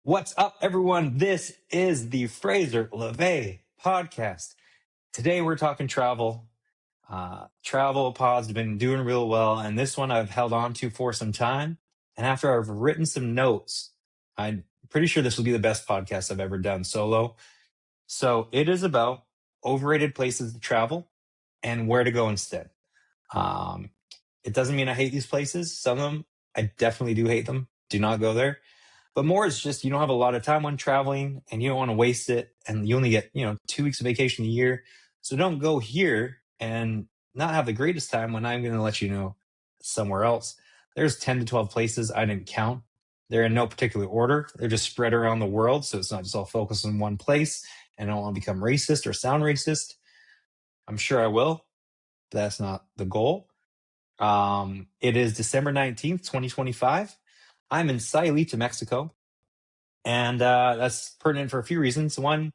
What's up, everyone? This is the Fraser Laveay podcast. Today we're talking travel. Travel pods have been doing real well, and this one I've held on to for some time. And after I've written some notes, I'm pretty sure this will be the best podcast I've ever done solo. So it is about overrated places to travel and where to go instead. Um, it doesn't mean I hate these places. Some of them, I definitely do hate them. Do not go there. But more is just you don't have a lot of time when traveling and you don't want to waste it. And you only get, 2 weeks of vacation a year. So don't go here and not have the greatest time when I'm going to let you know somewhere else. There's 10 to 12 places I didn't count. They're in no particular order. They're just spread around the world. So it's not just all focused in one place. And I don't want to become racist or sound racist. I'm sure I will, but that's not the goal. It is December 19th, 2025. I'm in Sayulita, Mexico. And that's pertinent for a few reasons. One,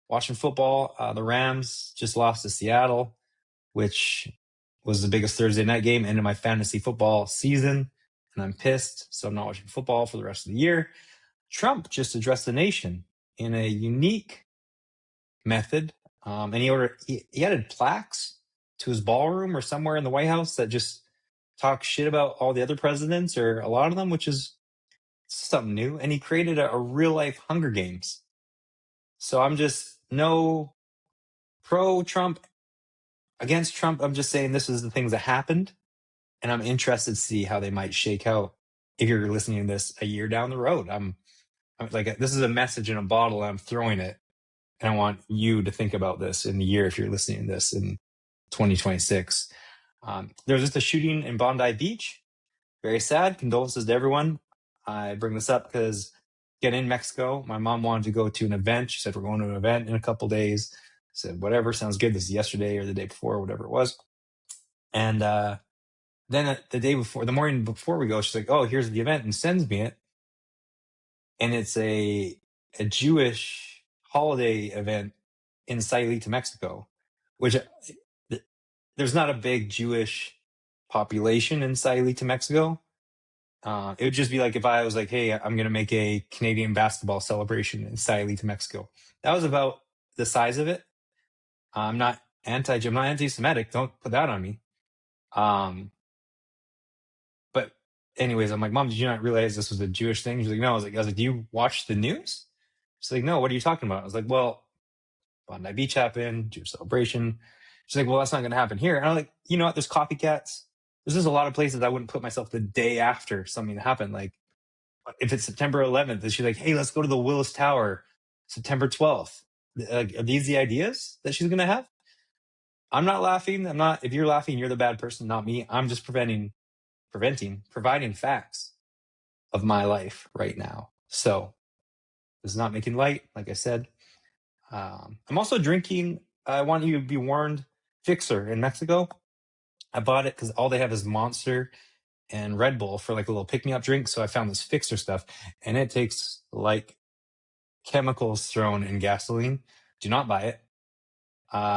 watching football. The Rams just lost to Seattle, which was the biggest Thursday night game into my fantasy football season. And I'm pissed. So I'm not watching football for the rest of the year. Trump just addressed the nation in a unique method. And he added plaques to his ballroom or somewhere in the White House that just talk shit about all the other presidents or a lot of them, which is something new. And he created a real life Hunger Games. So I'm just no pro Trump, against Trump. I'm just saying this is the things that happened. And I'm interested to see how they might shake out if you're listening to this a year down the road. I'm like, this is a message in a bottle. I'm throwing it. And I want you to think about this in the year if you're listening to this in 2026. There was just a shooting in Bondi Beach. Very sad. Condolences to everyone. I bring this up because getting in Mexico, my mom wanted to go to an event. She said, we're going to an event in a couple days. I said, whatever, sounds good. This is yesterday or the day before, or whatever it was. And then the morning before we go, she's like, oh, here's the event, and sends me it. And it's a Jewish holiday event in Sayulita, Mexico, which there's not a big Jewish population in Sayulita, Mexico. It would just be like if I was like, hey, I'm going to make a Canadian basketball celebration in Sayulita, Mexico. That was about the size of it. I'm not anti-Semitic. Don't put that on me. But anyways, I'm like, Mom, did you not realize this was a Jewish thing? She's like, no. I was like, do you watch the news? She's like, no, what are you talking about? I was like, well, Bondi Beach happened, Jewish celebration. She's like, well, that's not going to happen here. And I'm like, you know what? There's copycats. There's just a lot of places I wouldn't put myself the day after something happened. Like if it's September 11th, and she's like, hey, let's go to the Willis Tower, September 12th. Are these the ideas that she's going to have? I'm not laughing. If you're laughing, you're the bad person, not me. I'm just providing facts of my life right now. So this is not making light, like I said. I'm also drinking, I want you to be warned, Fixer in Mexico. I bought it because all they have is Monster and Red Bull for like a little pick-me-up drink. So I found this Fixer stuff, and it tastes like chemicals thrown in gasoline. Do not buy it.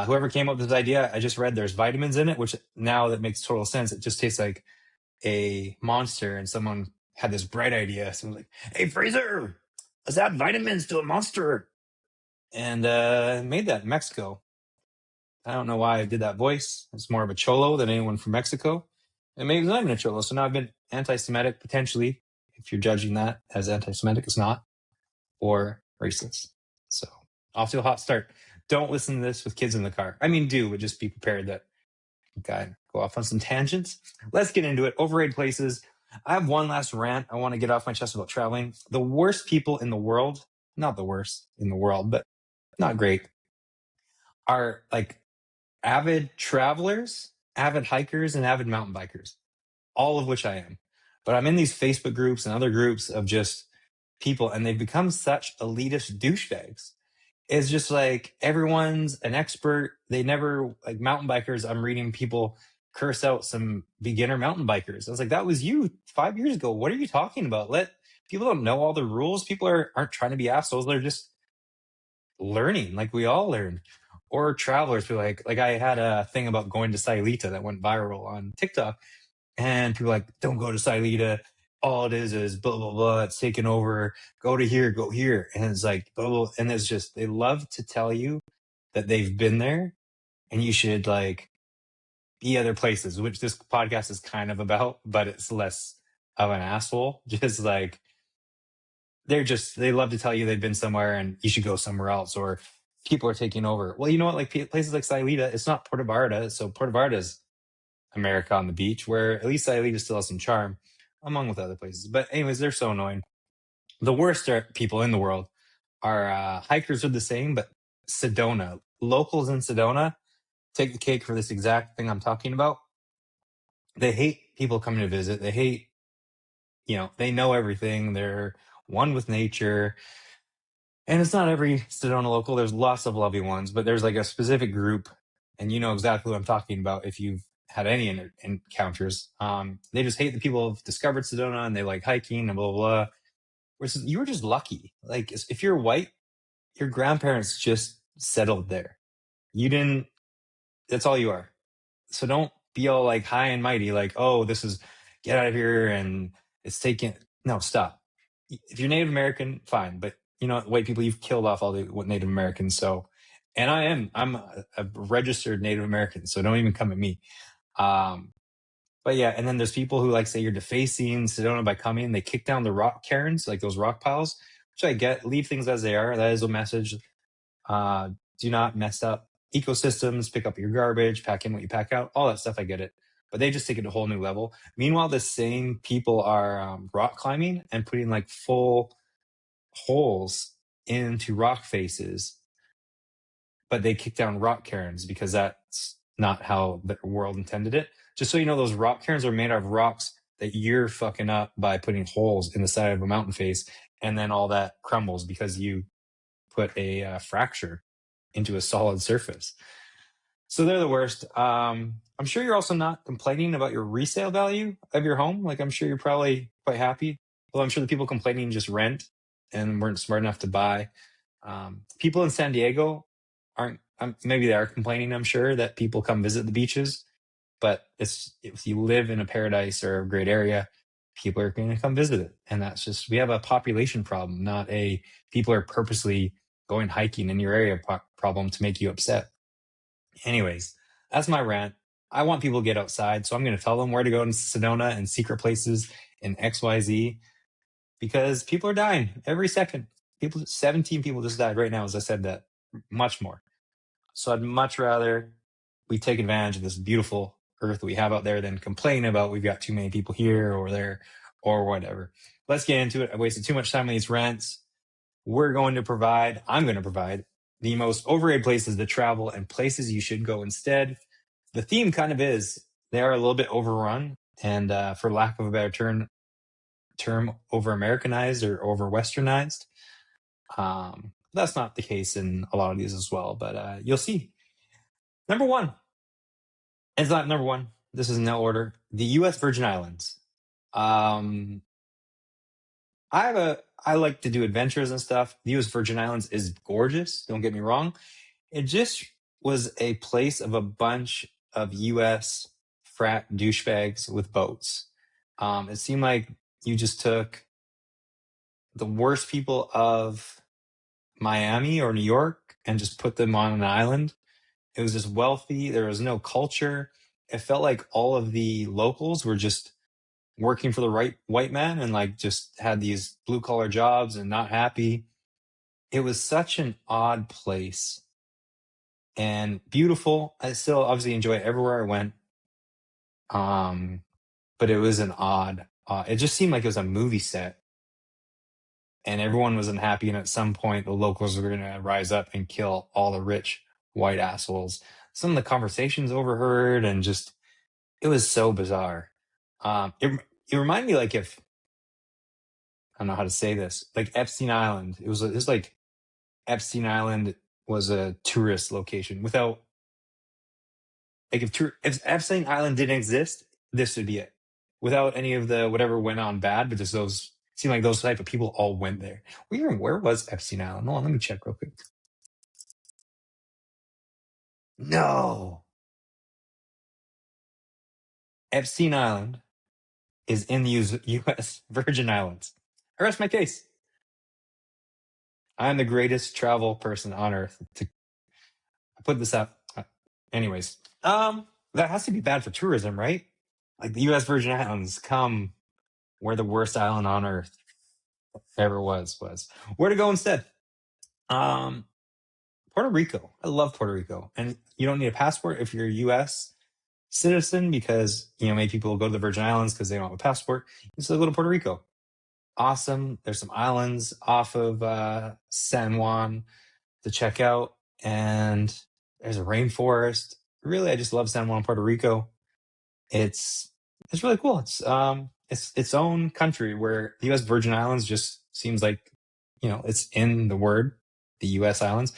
Whoever came up with this idea, I just read there's vitamins in it, which now that makes total sense. It just tastes like a Monster, and someone had this bright idea. Someone was like, hey, Fraser, let's add vitamins to a Monster. And made that in Mexico. I don't know why I did that voice. It's more of a cholo than anyone from Mexico. And maybe it's not even a cholo. So now I've been anti-Semitic, potentially, if you're judging that as anti-Semitic. It's not. Or racist. So off to a hot start. Don't listen to this with kids in the car. I mean, do, but just be prepared that guy go off on some tangents. Let's get into it. Overrated places. I have one last rant I want to get off my chest about traveling. The worst people in the world, not the worst in the world, but not great, are like avid travelers, avid hikers, and avid mountain bikers, all of which I am. But I'm in these Facebook groups and other groups of just people, and they've become such elitist douchebags. It's just like everyone's an expert. They never, like mountain bikers, I'm reading people curse out some beginner mountain bikers. I was like, that was you 5 years ago. What are you talking about? People don't know all the rules. People aren't trying to be assholes. They're just learning like we all learn. Or travelers who like I had a thing about going to Sayulita that went viral on TikTok, and people were like, don't go to Sayulita. all it is blah blah blah. It's taken over. Go to here, go here, and it's like blah, blah, and it's just they love to tell you that they've been there, and you should like be other places, which this podcast is kind of about, but it's less of an asshole. Just like they love to tell you they've been somewhere and you should go somewhere else, or people are taking over. Well, you know what? Like places like Sailita, it's not Puerto Vallarta, so Puerto Vallarta's America on the beach, where at least Sailita still has some charm, among with other places. But anyways, they're so annoying. The worst people in the world are hikers are the same, but Sedona locals in Sedona take the cake for this exact thing I'm talking about. They hate people coming to visit. They hate, they know everything. They're one with nature. And it's not every Sedona local. There's lots of lovely ones, but there's like a specific group, and you know exactly what I'm talking about if you've had any encounters. They just hate the people who've discovered Sedona and they like hiking and blah, blah, blah. Whereas you were just lucky. Like if you're white, your grandparents just settled there. You didn't, that's all you are. So don't be all like high and mighty, like, oh, this is get out of here and it's taken. No, stop. If you're Native American, fine, but white people, you've killed off all the Native Americans. So, and I'm a registered Native American, so don't even come at me. But yeah, and then there's people who like say you're defacing Sedona by coming. They kick down the rock cairns, like those rock piles, which I get. Leave things as they are. That is a message. Uh, do not mess up ecosystems, pick up your garbage, pack in what you pack out, all that stuff. I get it. But they just take it to a whole new level. Meanwhile, the same people are rock climbing and putting like full holes into rock faces, but they kick down rock cairns because that's not how the world intended it. Just so you know, those rock cairns are made out of rocks that you're fucking up by putting holes in the side of a mountain face, and then all that crumbles because you put a fracture into a solid surface. So they're the worst. I'm sure you're also not complaining about your resale value of your home. Like I'm sure you're probably quite happy. Well, I'm sure the people complaining just rent and weren't smart enough to buy. People in San Diego aren't. Maybe they are complaining. I'm sure that people come visit the beaches, but if you live in a paradise or a great area, people are going to come visit it, and that's just we have a population problem, not a people are purposely going hiking in your area problem to make you upset. Anyways, that's my rant. I want people to get outside, so I'm going to tell them where to go in Sedona and secret places in XYZ because people are dying every second. 17 people just died right now, as I said that, much more. So I'd much rather we take advantage of this beautiful earth we have out there than complain about we've got too many people here or there or whatever. Let's get into it. I wasted too much time on these rants. I'm going to provide the most overrated places to travel and places you should go instead. The theme kind of is they are a little bit overrun and, for lack of a better term over Americanized or over Westernized. That's not the case in a lot of these as well, but you'll see. Number one, it's not number one. This is no order. The U.S. Virgin Islands. Um, I like to do adventures and stuff. The U.S. Virgin Islands is gorgeous. Don't get me wrong. It just was a place of a bunch of U.S. frat douchebags with boats. It seemed like you just took the worst people of Miami or New York and just put them on an island. It was just wealthy. There was no culture. It felt like all of the locals were just working for the right white man and like just had these blue collar jobs and not happy. It was such an odd place and beautiful. I still obviously enjoy it everywhere I went. But it was an it just seemed like it was a movie set and everyone was unhappy. And at some point, the locals were going to rise up and kill all the rich white assholes. Some of the conversations overheard and just, it was so bizarre. It reminded me like if, I don't know how to say this, like Epstein Island. It was like Epstein Island was a tourist location without, like if Epstein Island didn't exist, this would be it. Without any of the whatever went on bad, but just those seemed like those type of people all went there. Where was Epstein Island? Hold on, let me check real quick. No. Epstein Island is in the U.S. Virgin Islands. I rest my case. I'm the greatest travel person on earth to put this up. Anyways, that has to be bad for tourism, right? Like the U.S. Virgin Islands, come where the worst island on earth ever was. Where to go instead? Um, Puerto Rico. I love Puerto Rico, and you don't need a passport if you're a U.S. citizen because many people go to the Virgin Islands because they don't have a passport. You still go to Puerto Rico. Awesome. There's some islands off of San Juan to check out, and there's a rainforest. Really, I just love San Juan, Puerto Rico. It's really cool. It's its own country where the U.S. Virgin Islands just seems like it's in the word, the U.S. Islands.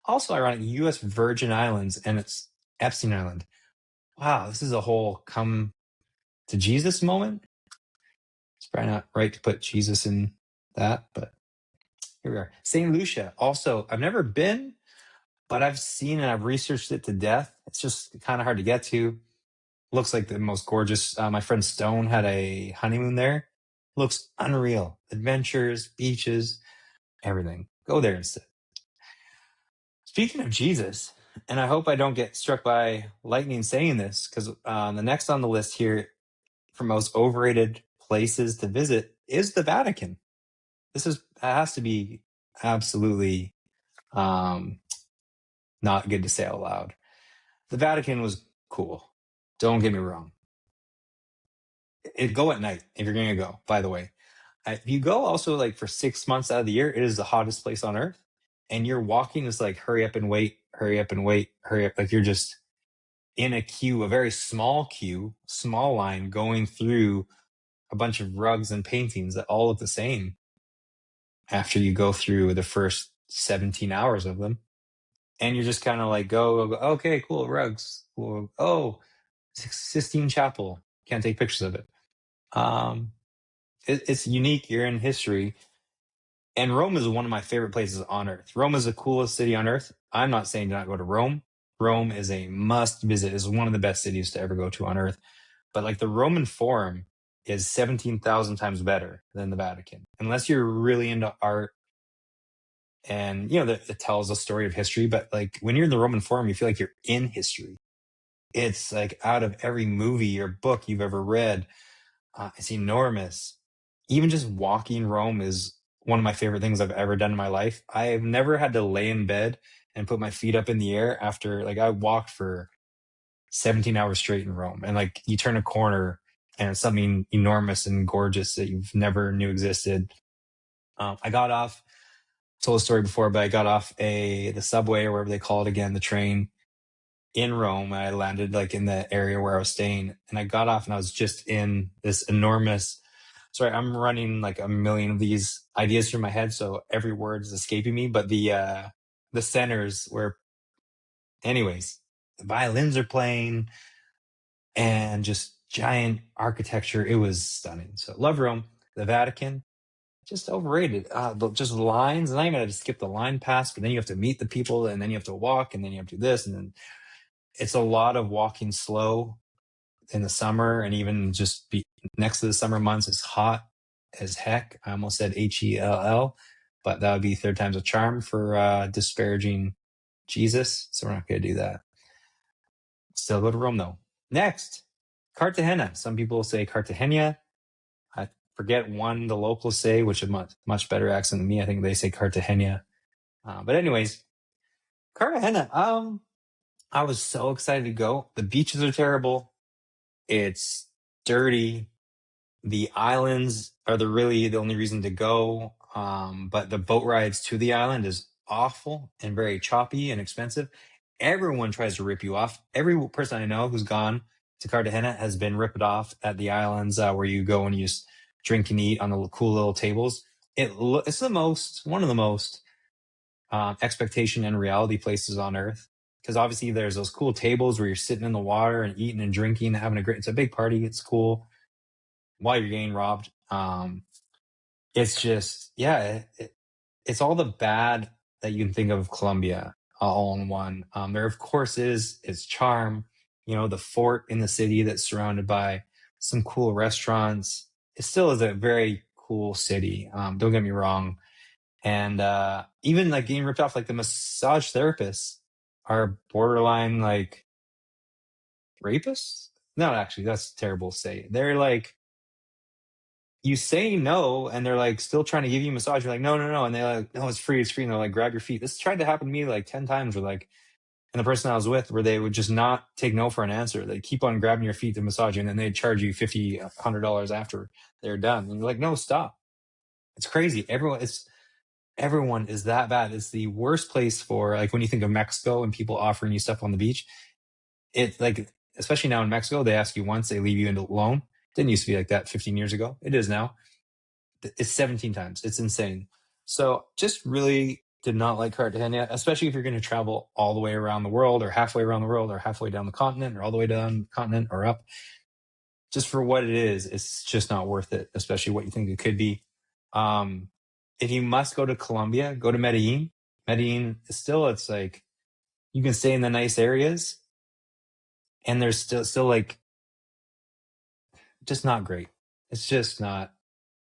Also ironic, U.S. Virgin Islands, and it's Epstein Island. Wow, this is a whole come to Jesus moment. It's probably not right to put Jesus in that, but here we are. St. Lucia. Also, I've never been, but I've seen and I've researched it to death. It's just kind of hard to get to. Looks like the most gorgeous. My friend Stone had a honeymoon there. Looks unreal. Adventures, beaches, everything. Go there instead. Speaking of Jesus, and I hope I don't get struck by lightning saying this, because the next on the list here for most overrated places to visit is the Vatican. It has to be absolutely not good to say out loud. The Vatican was cool. Don't get me wrong. Go at night if you're going to go, by the way. If you go also like for 6 months out of the year, it is the hottest place on earth. And you're walking is like hurry up and wait, hurry up and wait, hurry up. Like you're just in a queue, a very small queue, small line going through a bunch of rugs and paintings that all look the same after you go through the first 17 hours of them. And you're just kind of like, go, okay, cool, rugs. Cool. Oh, Sistine Chapel. Can't take pictures of it. It's unique. You're in history. And Rome is one of my favorite places on earth. Rome is the coolest city on earth. I'm not saying do not go to Rome. Rome is a must visit. It's one of the best cities to ever go to on earth. But like the Roman Forum is 17,000 times better than the Vatican. Unless you're really into art and, it tells a story of history. But like when you're in the Roman Forum, you feel like you're in history. It's like out of every movie or book you've ever read. It's enormous. Even just walking Rome is one of my favorite things I've ever done in my life. I've never had to lay in bed and put my feet up in the air after, like, I walked for 17 hours straight in Rome. And like you turn a corner and it's something enormous and gorgeous that you've never knew existed. I got off, told a story before, but I got off the subway or whatever they call it again, the train in Rome. I landed like in the area where I was staying, and I got off and I was just in this enormous, sorry, I'm running like a million of these ideas through my head, so every word is escaping me, but the centers where, anyways, the violins are playing and just giant architecture. It was stunning. So love Rome. The Vatican, just overrated. Just lines, and I even had to skip the line pass, but then you have to meet the people, and then you have to walk, and then you have to do this, and then it's a lot of walking slow in the summer, and even just be next to the summer months is hot as heck. I almost said HELL, but that would be third time's a charm for disparaging Jesus. So we're not going to do that. Still go to Rome though. Next, Cartagena. Some people say Cartagena. I forget one the locals say, which is much better accent than me. I think they say Cartagena. But anyways, Cartagena. I was so excited to go. The beaches are terrible. It's dirty. The islands are really the only reason to go. But the boat rides to the island is awful and very choppy and expensive. Everyone tries to rip you off. Every person I know who's gone to Cartagena has been ripped off at the islands where you go and you just drink and eat on the cool little tables. It's one of the most expectation and reality places on earth. Because obviously there's those cool tables where you're sitting in the water and eating and drinking, having it's a big party. It's cool while you're getting robbed. It's just, it's all the bad that you can think of Colombia all in one. There, of course, is its charm, the fort in the city that's surrounded by some cool restaurants. It still is a very cool city. Don't get me wrong. And even like getting ripped off, like the massage therapists are borderline like rapists. No, actually, that's terrible to say. They're like, you say no, and they're like still trying to give you a massage. You're like, no, no, no, and they're like, no, it's free, it's free. And they're like, grab your feet. This tried to happen to me like 10 times. Where like, and the person I was with, where they would just not take no for an answer. They keep on grabbing your feet to massage you, and then they'd charge you $50, $100 after they're done. And you're like, no, stop. It's crazy. Everyone is that bad. It's the worst place for like when you think of Mexico and people offering you stuff on the beach. It's like, especially now in Mexico, they ask you once, they leave you alone. Didn't used to be like that 15 years ago. It is now. It's 17 times. It's insane. So just really did not like Cartagena, especially if you're going to travel all the way around the world or halfway around the world or halfway down the continent or all the way down the continent or up. Just for what it is, it's just not worth it, especially what you think it could be. If you must go to Colombia, go to Medellin. Medellin is still, it's like you can stay in the nice areas and there's still like just not great. It's just not.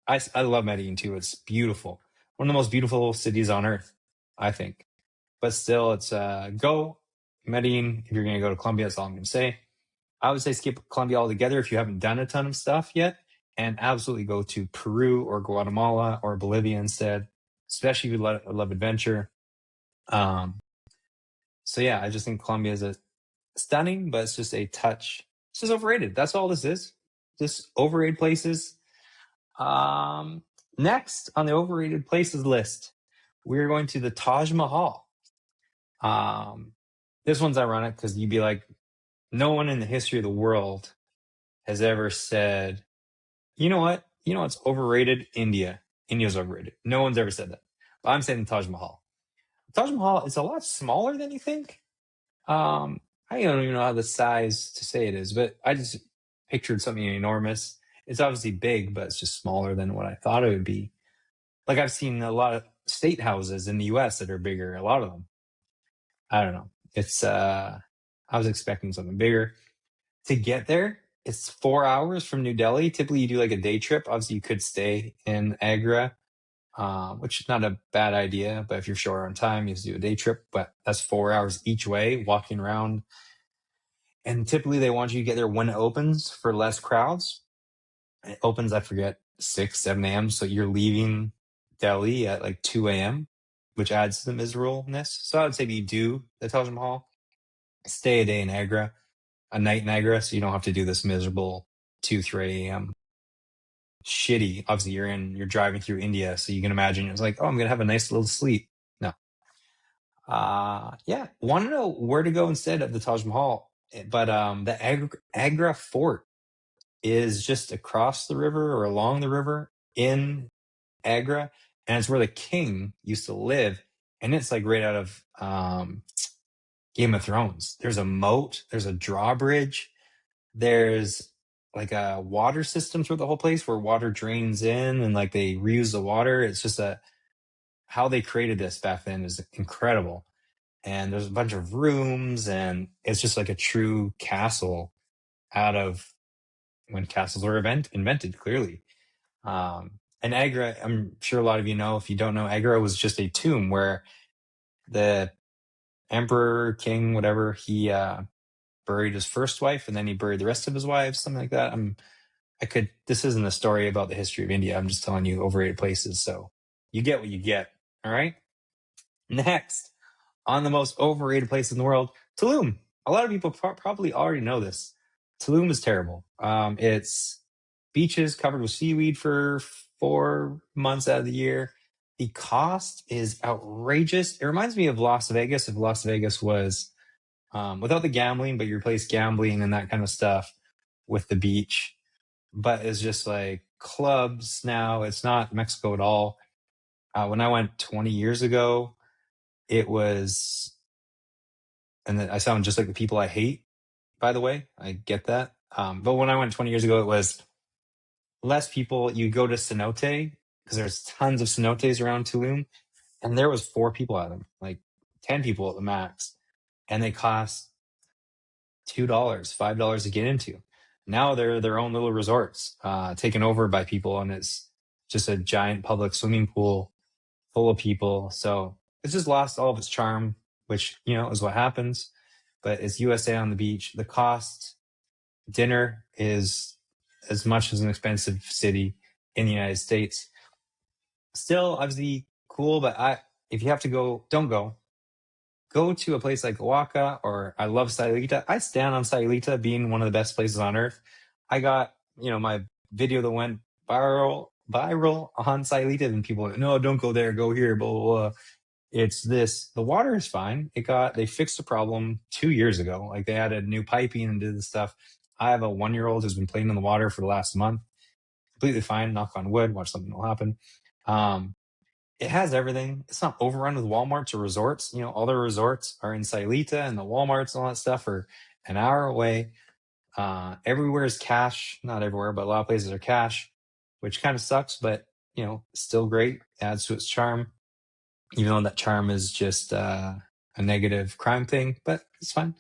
I love Medellin too. It's beautiful. One of the most beautiful cities on earth, I think. But still, it's go Medellin if you're going to go to Colombia. That's all I'm going to say. I would say skip Colombia altogether if you haven't done a ton of stuff yet, and absolutely go to Peru or Guatemala or Bolivia instead, especially if you love adventure. Um, so yeah, I just think Colombia is a stunning, but it's just a touch. It's just overrated. That's all this is. Just overrated places. Um, Next on the overrated places list, we're going to the Taj Mahal. This one's ironic because you'd be like, no one in the history of the world has ever said, you know what? You know what's overrated? India. India's overrated. No one's ever said that. But I'm saying the Taj Mahal. Taj Mahal is a lot smaller than you think. I don't even know how the size to say it is, but I just pictured something enormous. It's obviously big, but it's just smaller than what I thought it would be. Like I've seen a lot of state houses in the US that are bigger, a lot of them. I don't know. It's I was expecting something bigger. To get there, it's 4 hours from New Delhi. Typically you do like a day trip. Obviously you could stay in Agra, which is not a bad idea, but if you're short on time, you just do a day trip. But that's 4 hours each way, walking around. And typically they want you to get there when it opens for less crowds. It opens, I forget, 6, 7 a.m. So you're leaving Delhi at like 2 a.m., which adds to the miserableness. So I would say if you do the Taj Mahal, stay a day in Agra, a night in Agra, so you don't have to do this miserable 2, 3 a.m. shitty. Obviously, you're driving through India, so you can imagine it's like, oh, I'm gonna have a nice little sleep. No. Yeah. Want to know where to go instead of the Taj Mahal? But the Agra Fort is just across the river or along the river in Agra, and it's where the king used to live. And it's like right out of Game of Thrones. There's a moat, there's a drawbridge, there's like a water system through the whole place where water drains in and like they reuse the water. It's just how they created this back then is incredible. And there's a bunch of rooms, and it's just like a true castle out of when castles were invented, clearly. And Agra, I'm sure a lot of you know, if you don't know, Agra was just a tomb where the emperor, king, whatever, he buried his first wife and then he buried the rest of his wives, something like that. This isn't a story about the history of India. I'm just telling you overrated places. So you get what you get. All right. Next, on the most overrated place in the world, Tulum. A lot of people probably already know this. Tulum is terrible. It's beaches covered with seaweed for 4 months out of the year. The cost is outrageous. It reminds me of Las Vegas. If Las Vegas was without the gambling, but you replace gambling and that kind of stuff with the beach. But it's just like clubs now. It's not Mexico at all. When I went 20 years ago, it was, and I sound just like the people I hate, by the way. I get that. But when I went 20 years ago, it was less people. You go to cenote because there's tons of cenotes around Tulum, and there was 4 people at them, like 10 people at the max, and they cost $2, $5 to get into. now they're their own little resorts, taken over by people, and it's just a giant public swimming pool full of people. So it's just lost all of its charm, which, is what happens. But it's USA on the beach. The cost, dinner is as much as an expensive city in the United States. Still, obviously cool, but if you have to go, don't go. Go to a place like Oaxaca, or I love Sayulita. I stand on Sayulita being one of the best places on earth. I got, my video that went viral on Sayulita, and people are like, no, don't go there, go here, blah, blah, blah. It's this. The water is fine. They fixed the problem 2 years ago. Like, they added new piping and did this stuff. I have a 1-year-old who's been playing in the water for the last month. Completely fine. Knock on wood. Watch something will happen. It has everything. It's not overrun with Walmarts or resorts. All the resorts are in Sayulita, and the Walmarts and all that stuff are an hour away. Everywhere is cash. Not everywhere, but a lot of places are cash, which kind of sucks, but still great. Adds to its charm, even though that charm is just a negative crime thing, but it's fine.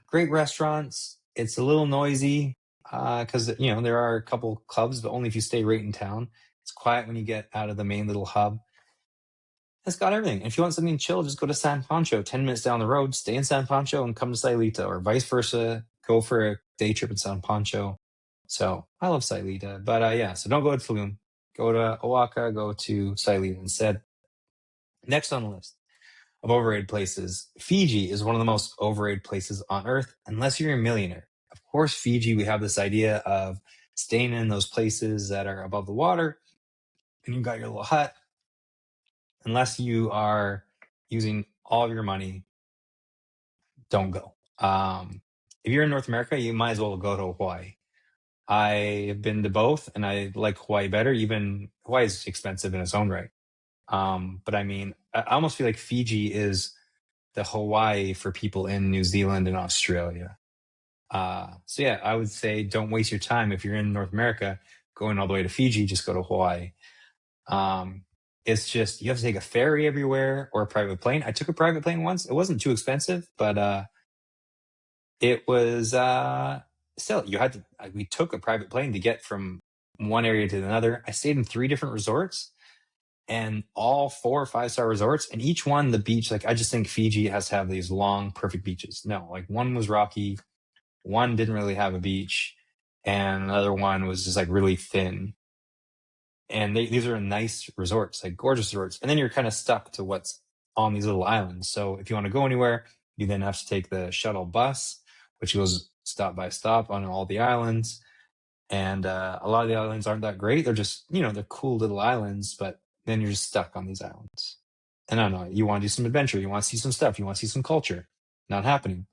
Great restaurants. It's a little noisy because there are a couple clubs, but only if you stay right in town. It's quiet when you get out of the main little hub. It's got everything. If you want something chill, just go to San Pancho, 10 minutes down the road, stay in San Pancho and come to Sayulita, or vice versa. Go for a day trip in San Pancho. So I love Sayulita, but so don't go to Tulum. Go to Oaxaca, go to Sayulita instead. Next on the list of overrated places, Fiji is one of the most overrated places on earth, unless you're a millionaire. Of course, Fiji, we have this idea of staying in those places that are above the water, and you've got your little hut. Unless you are using all of your money, don't go. If you're in North America, you might as well go to Hawaii. I have been to both, and I like Hawaii better. Even Hawaii is expensive in its own right. But I mean, I almost feel like Fiji is the Hawaii for people in New Zealand and Australia. So yeah, I would say don't waste your time if you're in North America going all the way to Fiji. Just go to Hawaii. It's just you have to take a ferry everywhere or a private plane. I took a private plane once. It wasn't too expensive, but it was still you had to. We took a private plane to get from one area to another. I stayed in 3 different resorts, and all 4 or 5-star resorts, and each one the beach. Like, I just think Fiji has to have these long, perfect beaches. No, like, one was rocky, one didn't really have a beach, and another one was just like really thin. And these are nice resorts, like gorgeous resorts. And then you're kind of stuck to what's on these little islands. So if you want to go anywhere, you then have to take the shuttle bus, which goes stop by stop on all the islands. And a lot of the islands aren't that great. They're just, they're cool little islands, but then you're just stuck on these islands. And I don't know, you want to do some adventure, you want to see some stuff, you want to see some culture. Not happening.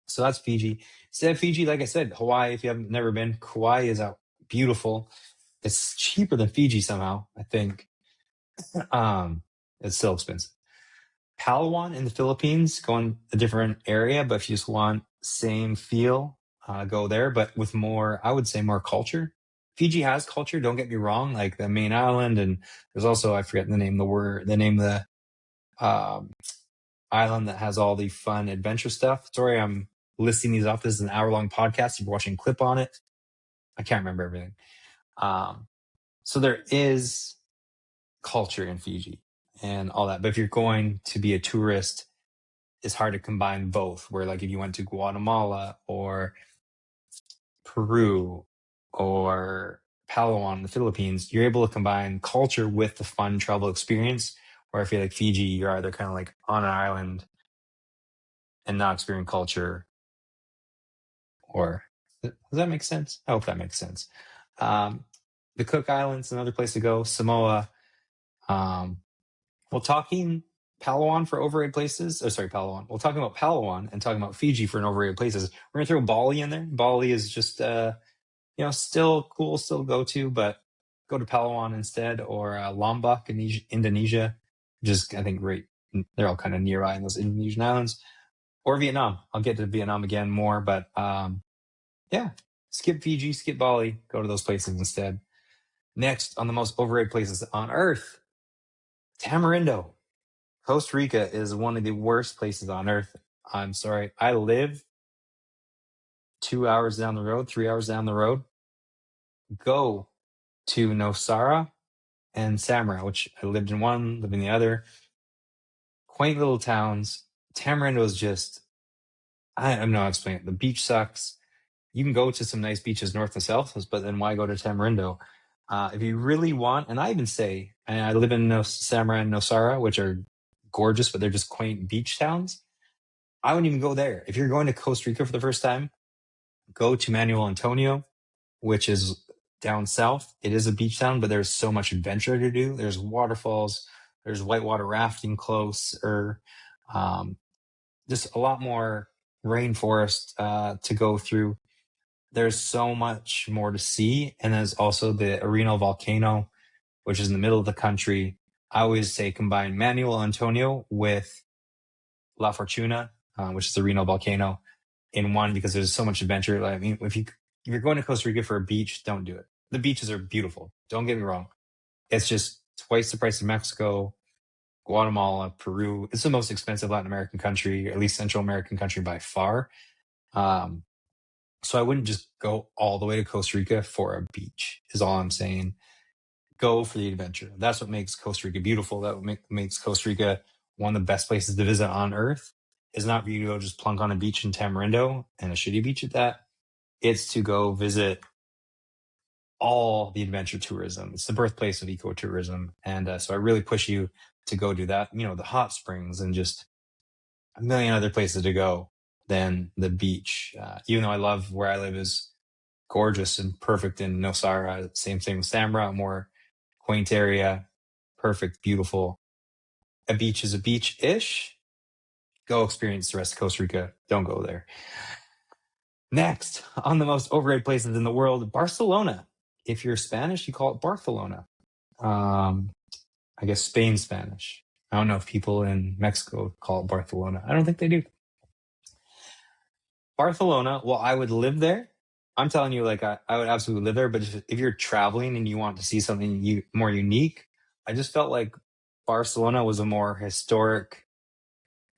So that's Fiji. Instead of Fiji, like I said, Hawaii, if you haven't never been, Kauai is out beautiful. It's cheaper than Fiji somehow, I think. It's still expensive. Palawan in the Philippines, going a different area, but if you just want same feel, go there, but with more, I would say, more culture. Fiji has culture, don't get me wrong, like the main island, and there's also, I forget the name of the um, island that has all the fun adventure stuff. Sorry, I'm listing these off. This is an hour-long podcast. If you're watching a clip on it, I can't remember everything. So there is culture in Fiji and all that. But if you're going to be a tourist, it's hard to combine both. Where, like, if you went to Guatemala or Peru or Palawan in the Philippines, you're able to combine culture with the fun travel experience. Where I feel like Fiji, you're either kind of like on an island and not experiencing culture, or does that make sense? I hope that makes sense. The Cook Islands, another place to go. Samoa. Well, talking Palawan for overrated places. Oh, sorry, Palawan. Well, talking about Palawan and talking about Fiji for an overrated places. We're gonna throw Bali in there. Bali is just still cool, still go to, but go to Palawan instead, or Lombok in Indonesia, which is, I think, great. They're all kind of nearby in those Indonesian islands, or Vietnam. I'll get to Vietnam again more, but yeah, skip Fiji, skip Bali, go to those places instead. Next on the most overrated places on earth, Tamarindo. Costa Rica is one of the worst places on earth. I'm sorry. I live 2 hours down the road, 3 hours down the road, go to Nosara and Samara, which I lived in one, lived in the other. Quaint little towns. Tamarindo is just, I don't know how to explain it. The beach sucks. You can go to some nice beaches north and south, but then why go to Tamarindo? If you really want, and I even say, and I live in Samara and Nosara, which are gorgeous, but they're just quaint beach towns. I wouldn't even go there. If you're going to Costa Rica for the first time, go to Manuel Antonio, which is down south. It is a beach town, but there's so much adventure to do. There's waterfalls, there's whitewater rafting close, or just a lot more rainforest to go through. There's so much more to see. And there's also the Arenal volcano, which is in the middle of the country. I always say combine Manuel Antonio with La Fortuna, which is the Arenal volcano, in one, because there's so much adventure. I mean, if you're going to Costa Rica for a beach, don't do it. The beaches are beautiful. Don't get me wrong. It's just twice the price of Mexico, Guatemala, Peru. It's the most expensive Latin American country, at least Central American country by far. So I wouldn't just go all the way to Costa Rica for a beach, is all I'm saying. Go for the adventure. That's what makes Costa Rica beautiful. That makes Costa Rica one of the best places to visit on earth. Is not for you to go just plunk on a beach in Tamarindo, and a shitty beach at that. It's to go visit all the adventure tourism. It's the birthplace of ecotourism. And so I really push you to go do that. You know, the hot springs and just a million other places to go than the beach. Even though I love where I live is gorgeous and perfect in Nosara. Same thing with Samara, more quaint area, perfect, beautiful. A beach is a beach-ish. Go experience the rest of Costa Rica. Don't go there. Next, on the most overrated places in the world, Barcelona. If you're Spanish, you call it Barcelona. I guess Spain Spanish. I don't know if people in Mexico call it Barcelona. I don't think they do. Barcelona, well, I would live there. I'm telling you, like, I would absolutely live there. But if you're traveling and you want to see something more unique, I just felt like Barcelona was a more historic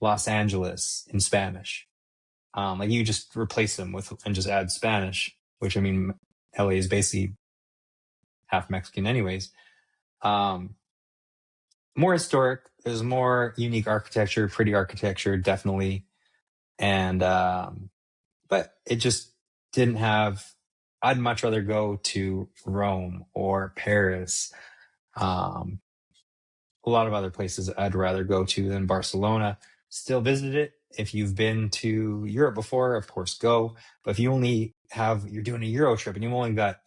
Los Angeles in Spanish. Like you just replace them with and just add Spanish, which I mean, LA is basically half Mexican, anyways. More historic. There's more unique architecture, pretty architecture, definitely, and but it just didn't have. I'd much rather go to Rome or Paris. A lot of other places I'd rather go to than Barcelona. Still visit it. If you've been to Europe before, of course, go. But if you're doing a Euro trip and you've only got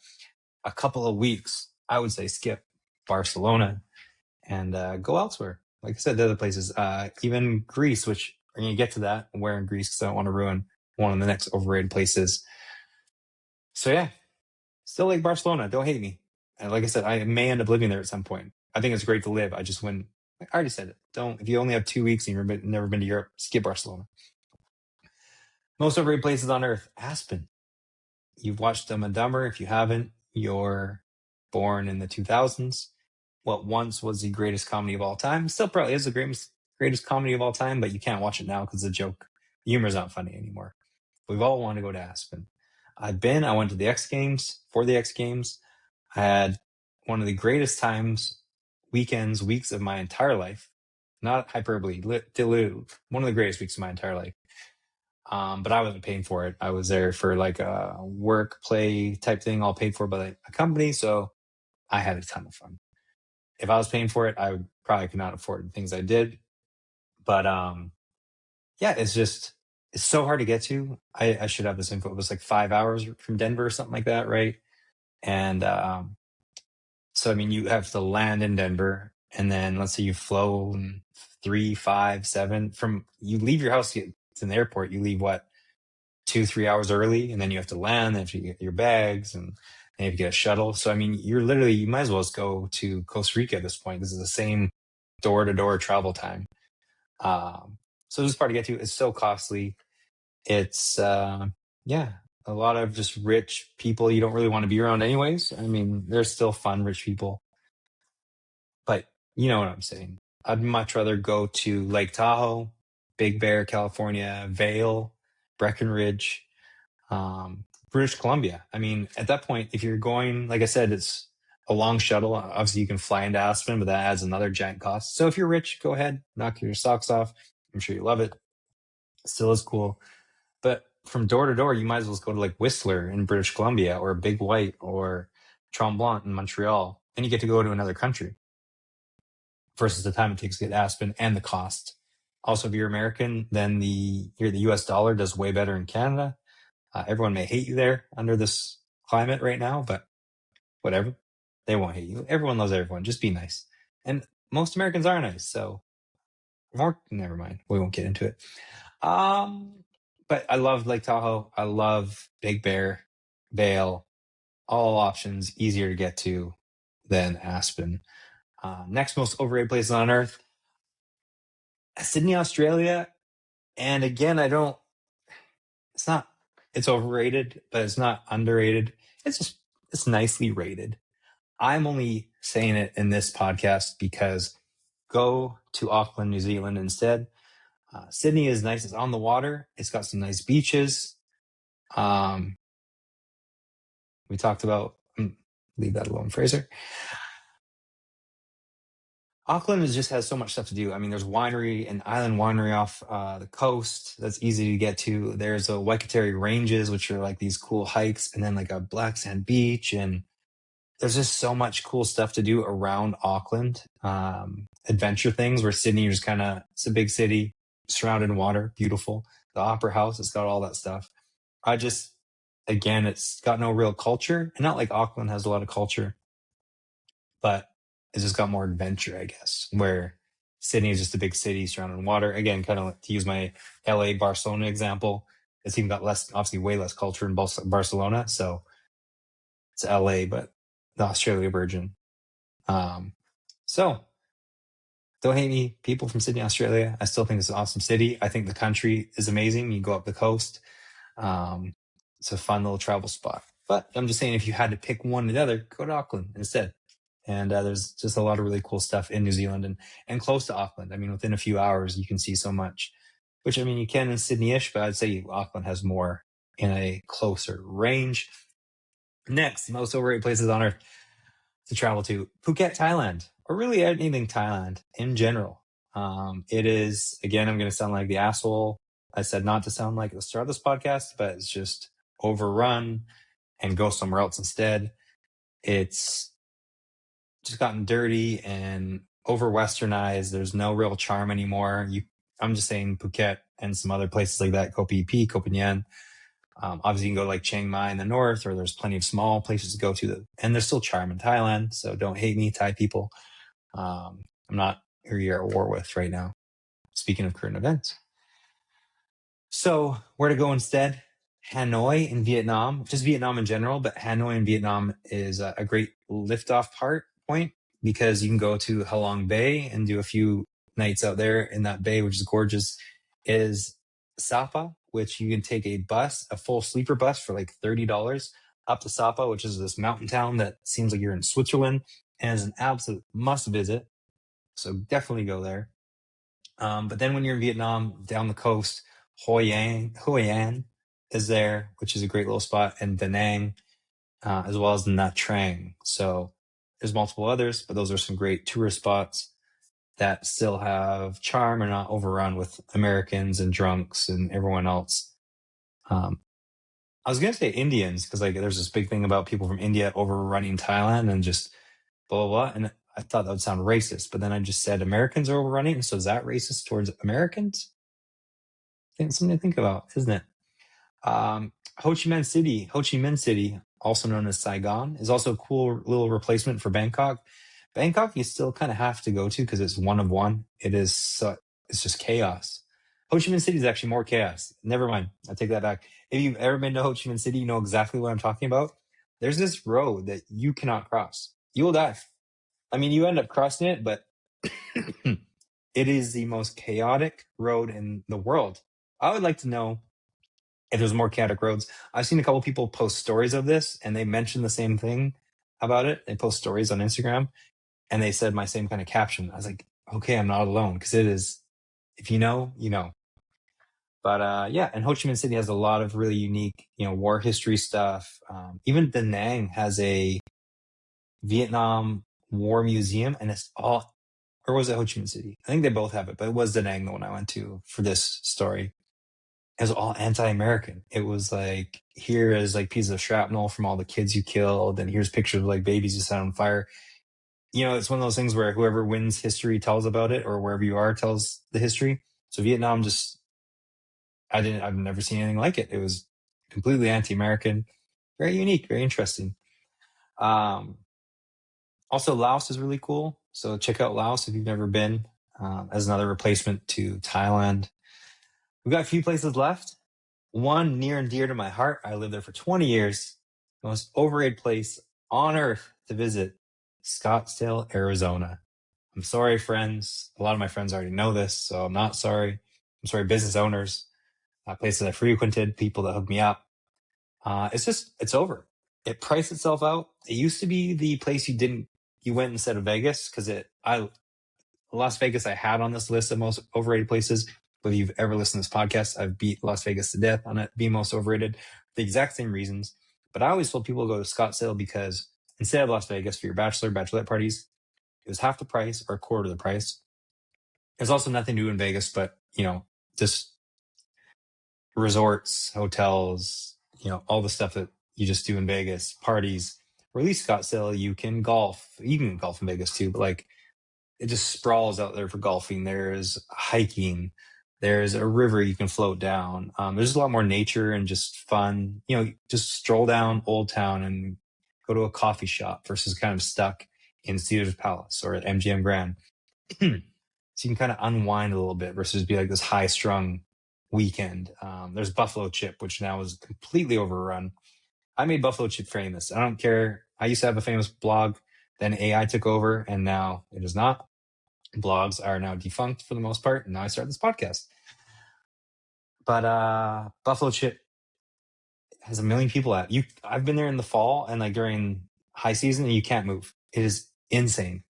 a couple of weeks, I would say skip Barcelona and go elsewhere. Like I said, the other places, even Greece, which I'm going to get to that, where in Greece, because I don't want to ruin one of the next overrated places. So yeah, still like Barcelona. Don't hate me. And like I said, I may end up living there at some point. I think it's great to live. I just wouldn't. I already said it. If you only have 2 weeks and you've never been to Europe, skip Barcelona. Most overrated places on earth, Aspen. You've watched Dumb and Dumber. If you haven't, you're born in the 2000s. What once was the greatest comedy of all time still probably is the greatest comedy of all time, but you can't watch it now because the joke, the humor is not funny anymore. We've all wanted to go to Aspen. I went to the X Games, for the X Games. I had one of the greatest weeks of my entire life. Not hyperbole, one of the greatest weeks of my entire life. But I wasn't paying for it. I was there for like a work play type thing, all paid for by a company. So I had a ton of fun. If I was paying for it, I would probably could not afford the things I did. But yeah, it's so hard to get to. I should have this info. It was like 5 hours from Denver or something like that, right? And so I mean, you have to land in Denver, and then let's say you flown 3, 5, 7 you leave your house, it's in the airport. You leave 2-3 hours early, and then you have to land. Then you get your bags, and you have to get a shuttle. So I mean, you might as well just go to Costa Rica at this point. This is the same door-to-door travel time. So this part to get to is so costly. It's yeah, a lot of just rich people you don't really want to be around anyways. I mean, there's still fun rich people, but you know what I'm saying. I'd much rather go to Lake Tahoe, Big Bear, California, Vail, Breckenridge, British Columbia. I mean, at that point, if you're going, like I said, it's a long shuttle. Obviously, you can fly into Aspen, but that adds another giant cost. So if you're rich, go ahead, knock your socks off. I'm sure you love it. Still is cool. But from door to door, you might as well go to like Whistler in British Columbia or Big White or Tremblant in Montreal, and you get to go to another country versus the time it takes to get to Aspen and the cost. Also, if you're American, then the US dollar does way better in Canada. Everyone may hate you there under this climate right now, but whatever. They won't hate you. Everyone loves everyone. Just be nice. And most Americans are nice. So more, never mind. We won't get into it. But I love Lake Tahoe. I love Big Bear, Vail, all options easier to get to than Aspen. Next most overrated places on earth, Sydney, Australia. And again, it's not, it's overrated, but it's not underrated. It's nicely rated. I'm only saying it in this podcast because go to Auckland, New Zealand instead. Sydney is nice. It's on the water. It's got some nice beaches. We talked about, leave that alone, Fraser. Auckland just has so much stuff to do. I mean, there's an island winery off the coast that's easy to get to. There's a Waikatari Ranges, which are like these cool hikes, and then like a black sand beach. And there's just so much cool stuff to do around Auckland. Adventure things where Sydney is it's a big city, surrounded in water, beautiful. The Opera House, it's got all that stuff. Again, it's got no real culture. And not like Auckland has a lot of culture, but it's just got more adventure, I guess, where Sydney is just a big city surrounded in water. Again, kind of like, to use my LA Barcelona example, it's even got obviously way less culture in Barcelona. So it's LA, but the Australia version. So don't hate me, people from Sydney, Australia. I still think it's an awesome city. I think the country is amazing. You go up the coast. It's a fun little travel spot. But I'm just saying, if you had to pick one or the other, go to Auckland instead. And there's just a lot of really cool stuff in New Zealand and close to Auckland. I mean, within a few hours, you can see so much, which I mean, you can in Sydney-ish, but I'd say Auckland has more in a closer range. Next, most overrated places on earth to travel to: Phuket, Thailand, or really anything Thailand in general. It is, again, I'm going to sound like the asshole I said not to sound like at the start of this podcast, but it's just overrun and go somewhere else instead. It's just gotten dirty and over westernized. There's no real charm anymore. I'm just saying Phuket and some other places like that, Koh Phi Phi, Koh Phangan. Obviously, you can go to like Chiang Mai in the north, or there's plenty of small places to go to, and there's still charm in Thailand. So don't hate me, Thai people. I'm not who you're at war with right now. Speaking of current events. So where to go instead? Hanoi in Vietnam, just Vietnam in general, but Hanoi in Vietnam is a great liftoff point because you can go to Halong Bay and do a few nights out there in that bay, which is gorgeous. Is Sapa, which you can take a full sleeper bus for like $30 up to Sapa, which is this mountain town that seems like you're in Switzerland and is an absolute must visit. So definitely go there. But then when you're in Vietnam, down the coast, Hoi An is there, which is a great little spot, and Da Nang, as well as Nha Trang. So there's multiple others, but those are some great tourist spots that still have charm and not overrun with Americans and drunks and everyone else. I was going to say Indians, because like there's this big thing about people from India overrunning Thailand and just blah, blah, blah. And I thought that would sound racist, but then I just said Americans are overrunning. So is that racist towards Americans? I think something to think about, isn't it? Ho Chi Minh City, also known as Saigon, is also a cool little replacement for Bangkok. Bangkok, you still kind of have to go to because it's one of one. It's just chaos. Ho Chi Minh City is actually more chaos. Never mind. I take that back. If you've ever been to Ho Chi Minh City, you know exactly what I'm talking about. There's this road that you cannot cross. You will die. I mean, you end up crossing it, but it is the most chaotic road in the world. I would like to know if there's more chaotic roads. I've seen a couple people post stories of this, and they mentioned the same thing about it. They post stories on Instagram, and they said my same kind of caption. I was like, okay, I'm not alone, because it is, if you know, you know. But yeah, and Ho Chi Minh City has a lot of really unique, war history stuff. Even Da Nang has a Vietnam War museum, and it's all, or was it Ho Chi Minh City? I think they both have it, but it was Da Nang the one I went to for this story. It was all anti-American. It was like, here is like pieces of shrapnel from all the kids you killed, and here's pictures of like babies you set on fire. It's one of those things where whoever wins history tells about it, or wherever you are tells the history. So Vietnam just, I've never seen anything like it. It was completely anti-American, very unique, very interesting. Um, Also, Laos is really cool. So check out Laos if you've never been, as another replacement to Thailand. We've got a few places left. One near and dear to my heart. I lived there for 20 years. The most overrated place on earth to visit, Scottsdale, Arizona. I'm sorry, friends. A lot of my friends already know this, so I'm not sorry. I'm sorry, business owners, places I frequented, people that hooked me up. It's over. It priced itself out. It used to be the place you went instead of Vegas, because Las Vegas I had on this list of most overrated places. Whether you've ever listened to this podcast, I've beat Las Vegas to death on it being most overrated for the exact same reasons. But I always told people to go to Scottsdale because instead of Las Vegas for your bachelorette parties, it was half the price or a quarter of the price. There's also nothing to do in Vegas, but just resorts, hotels, all the stuff that you just do in Vegas, parties. Or at least Scottsdale, you can golf. You can golf in Vegas too, but like, it just sprawls out there for golfing. There's hiking. There's a river you can float down. There's a lot more nature and just fun. Just stroll down Old Town and go to a coffee shop versus kind of stuck in Caesar's Palace or at MGM Grand. So you can kind of unwind a little bit versus be like this high strung weekend. There's Buffalo Chip, which now is completely overrun. I made Buffalo Chip famous. I don't care. I used to have a famous blog, then AI took over, and now it is not. Blogs are now defunct for the most part, and now I start this podcast. But Buffalo Chip has 1 million people at you. I've been there in the fall and like during high season, and you can't move. It is insane.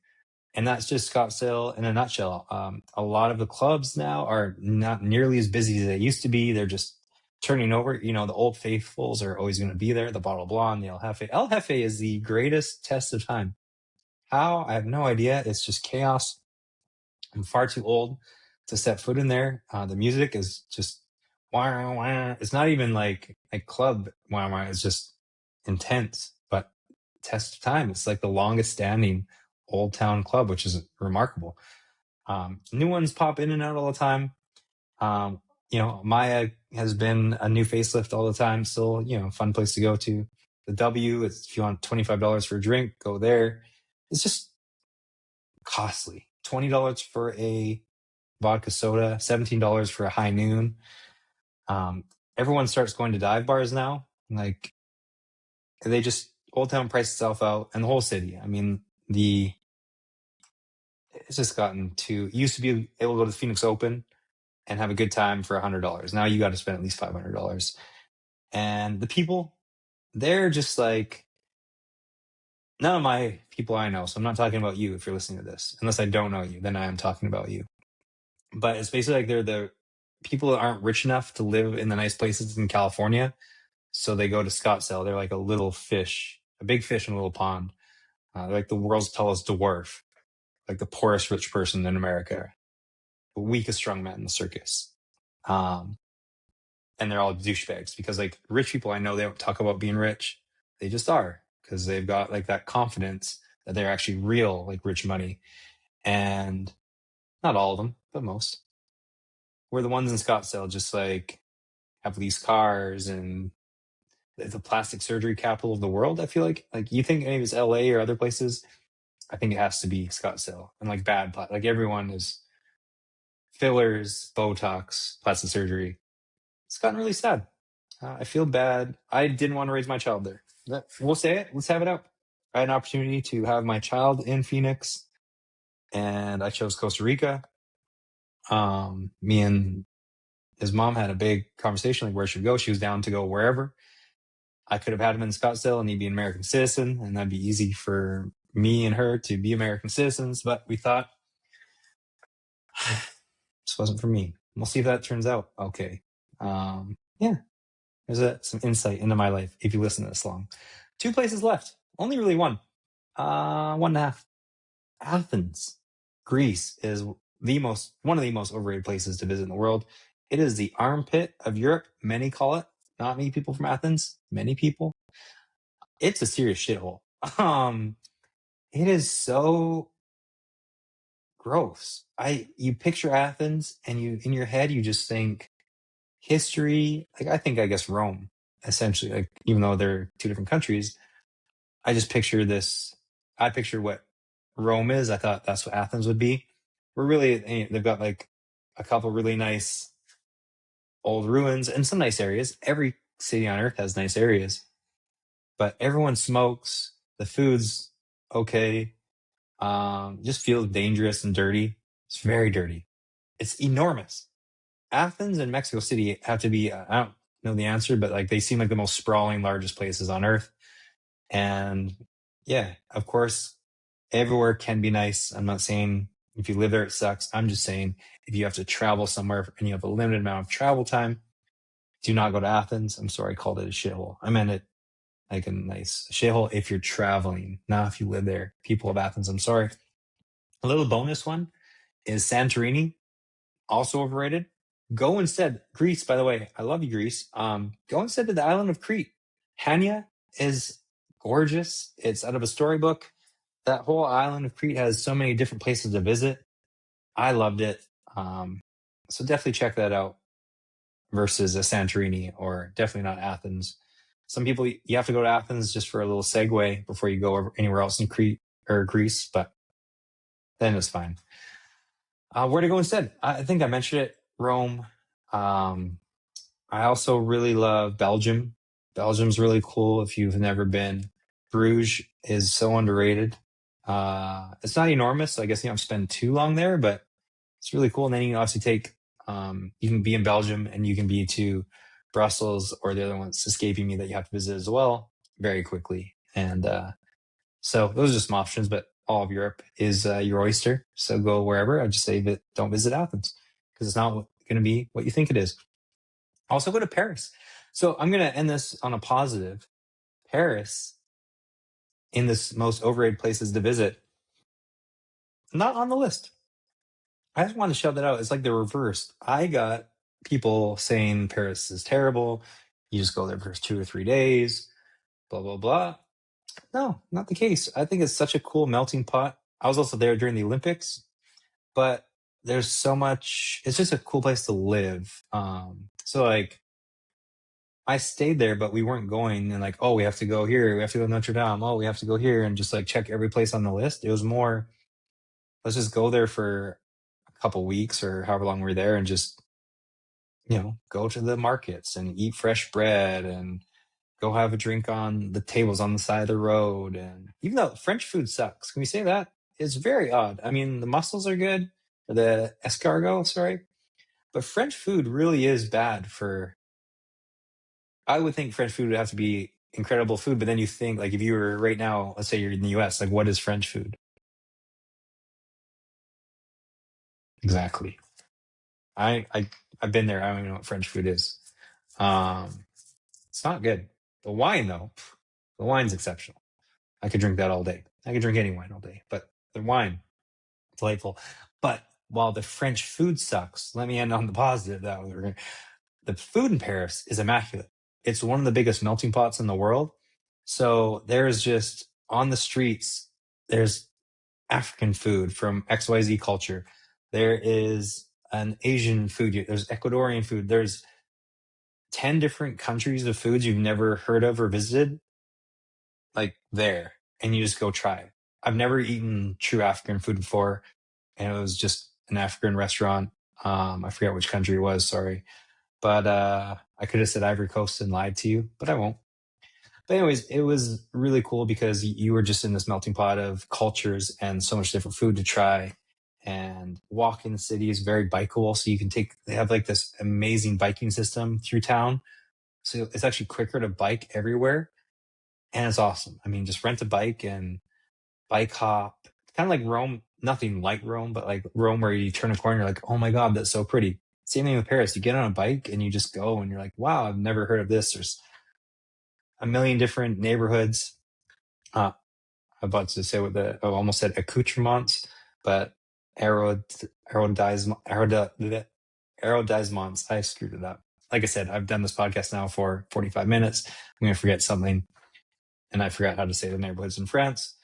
And that's just Scottsdale in a nutshell. A lot of the clubs now are not nearly as busy as they used to be. They're just turning over. The old faithfuls are always going to be there. The Bottle Blonde, the El Jefe. El Jefe is the greatest test of time. How? I have no idea. It's just chaos. I'm far too old to set foot in there. The music is just wah, wah. It's not even like club wah, wah. It's just intense, but test of time. It's like the longest standing Old Town club, which is remarkable. New ones pop in and out all the time. Maya has been a new facelift all the time. Still, fun place to go to. The W, if you want $25 for a drink, go there. It's just costly. $20 for a vodka soda, $17 for a high noon. Everyone starts going to dive bars now. Like, they just, Old Town priced itself out, and the whole city. I mean, it's just gotten to, used to be able to go to the Phoenix Open and have a good time for $100. Now you got to spend at least $500. And the people, they're just like, none of my people I know. So I'm not talking about you if you're listening to this. Unless I don't know you, then I am talking about you. But it's basically like they're the people that aren't rich enough to live in the nice places in California. So they go to Scottsdale. They're like a little fish, a big fish in a little pond. They're like the world's tallest dwarf, like the poorest rich person in America, the weakest strongman in the circus. And they're all douchebags because like rich people I know, they don't talk about being rich. They just are, because they've got like that confidence that they're actually real, like rich money. And not all of them, but most. We're the ones in Scottsdale just like have leased cars and the plastic surgery capital of the world. I feel like you think maybe it's LA or other places. I think it has to be Scottsdale, and like like everyone is fillers, Botox, plastic surgery. It's gotten really sad. I feel bad. I didn't want to raise my child there. We'll say it. Let's have it out. I had an opportunity to have my child in Phoenix, and I chose Costa Rica. Me and his mom had a big conversation, like where should we go. She was down to go wherever. I could have had him in Scottsdale and he'd be an American citizen, and that'd be easy for me and her to be American citizens. But we thought, this wasn't for me. We'll see if that turns out okay. Yeah, there's some insight into my life if you listen to this long. 2 places left. Only really one. 1.5. Athens, Greece is one of the most overrated places to visit in the world. It is the armpit of Europe. Many call it. Not many people from Athens. Many people. It's a serious shithole. Um, it is so gross. You picture Athens and you in your head you just think history. Like I guess Rome, essentially. Like even though they're two different countries, I just picture this. I picture what Rome is. I thought that's what Athens would be. We're really they've got like a couple really nice old ruins and some nice areas. Every city on earth has nice areas, but everyone smokes. The food's okay. Just feels dangerous and dirty. It's very dirty. It's enormous. Athens and Mexico City have to be. I don't know the answer, but like they seem like the most sprawling, largest places on earth. And yeah, of course, everywhere can be nice. I'm not saying if you live there, it sucks. I'm just saying if you have to travel somewhere and you have a limited amount of travel time, do not go to Athens. I'm sorry, I called it a shithole. I meant it like a nice shithole if you're traveling, not if you live there. People of Athens, I'm sorry. A little bonus one is Santorini, also overrated. Go instead, Greece, by the way. I love you, Greece. Go instead to the island of Crete. Hania is gorgeous. It's out of a storybook. That whole island of Crete has so many different places to visit. I loved it. So definitely check that out versus a Santorini or definitely not Athens. Some people, you have to go to Athens just for a little segue before you go anywhere else in Crete or Greece, but then it's fine. Where to go instead? I think I mentioned it. Rome. I also really love Belgium. Belgium's really cool if you've never been. Bruges is so underrated. It's not enormous, so I guess you don't spend too long there, but it's really cool. And then you can obviously take, you can be in Belgium and you can be to Brussels or the other one's escaping me that you have to visit as well very quickly. And so those are just some options, but all of Europe is your oyster. So go wherever. I just say that don't visit Athens because it's not going to be what you think it is. Also go to Paris. So I'm going to end this on a positive. Paris, in this most overrated places to visit, not on the list. I just want to shout that out. It's like the reverse. I got people saying Paris is terrible. You just go there for 2 or 3 days, blah, blah, blah. No, not the case. I think it's such a cool melting pot. I was also there during the Olympics, but there's so much, it's just a cool place to live. So like I stayed there, but we weren't going and like, oh, we have to go here. We have to go to Notre Dame. Oh, we have to go here and just like check every place on the list. It was more, let's just go there for a couple weeks or however long we are there and just, go to the markets and eat fresh bread and go have a drink on the tables on the side of the road. And even though French food sucks, can we say that? It's very odd. I mean, the mussels are good, or the escargot, sorry, but French food really is bad for. I would think French food would have to be incredible food, but then you think like if you were right now, let's say you're in the US, like what is French food? Exactly. I've been there. I don't even know what French food is. Um, it's not good. The wine though, the wine's exceptional. I could drink that all day. I could drink any wine all day, but the wine, delightful. But while the French food sucks, let me end on the positive. The food in Paris is immaculate. It's one of the biggest melting pots in the world. So there's just on the streets, there's African food from XYZ culture. There is an Asian food. There's Ecuadorian food. There's 10 different countries of foods you've never heard of or visited, like there, and you just go try it. I've never eaten true African food before, and it was just an African restaurant. I forget which country it was, sorry. But I could have said Ivory Coast and lied to you, but I won't. But anyways, it was really cool because you were just in this melting pot of cultures and so much different food to try. And walking the city is very bikeable, so they have like this amazing biking system through town. So it's actually quicker to bike everywhere, and it's awesome. I mean, just rent a bike and bike hop, kind of like Rome. Nothing like Rome, but like Rome, where you turn a corner, you're like, oh my god, that's so pretty. Same thing with Paris. You get on a bike and you just go and you're like, wow, I've never heard of this. There's a million different neighborhoods. I'm about to say I almost said accoutrements, but aerodismonts. I screwed it up. Like I said, I've done this podcast now for 45 minutes. I'm going to forget something, and I forgot how to say the neighborhoods in France.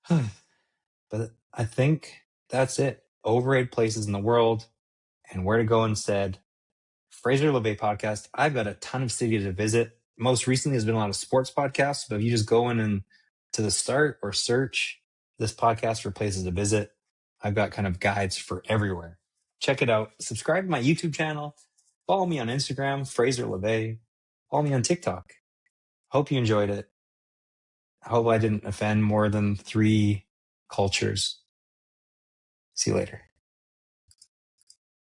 But I think that's it. Overrated places in the world and where to go instead. Fraser Laveay podcast. I've got a ton of cities to visit. Most recently, there's been a lot of sports podcasts, but if you just go in and to the start or search this podcast for places to visit, I've got kind of guides for everywhere. Check it out. Subscribe to my YouTube channel. Follow me on Instagram, Fraser Laveay. Follow me on TikTok. Hope you enjoyed it. I hope I didn't offend more than 3 cultures. See you later.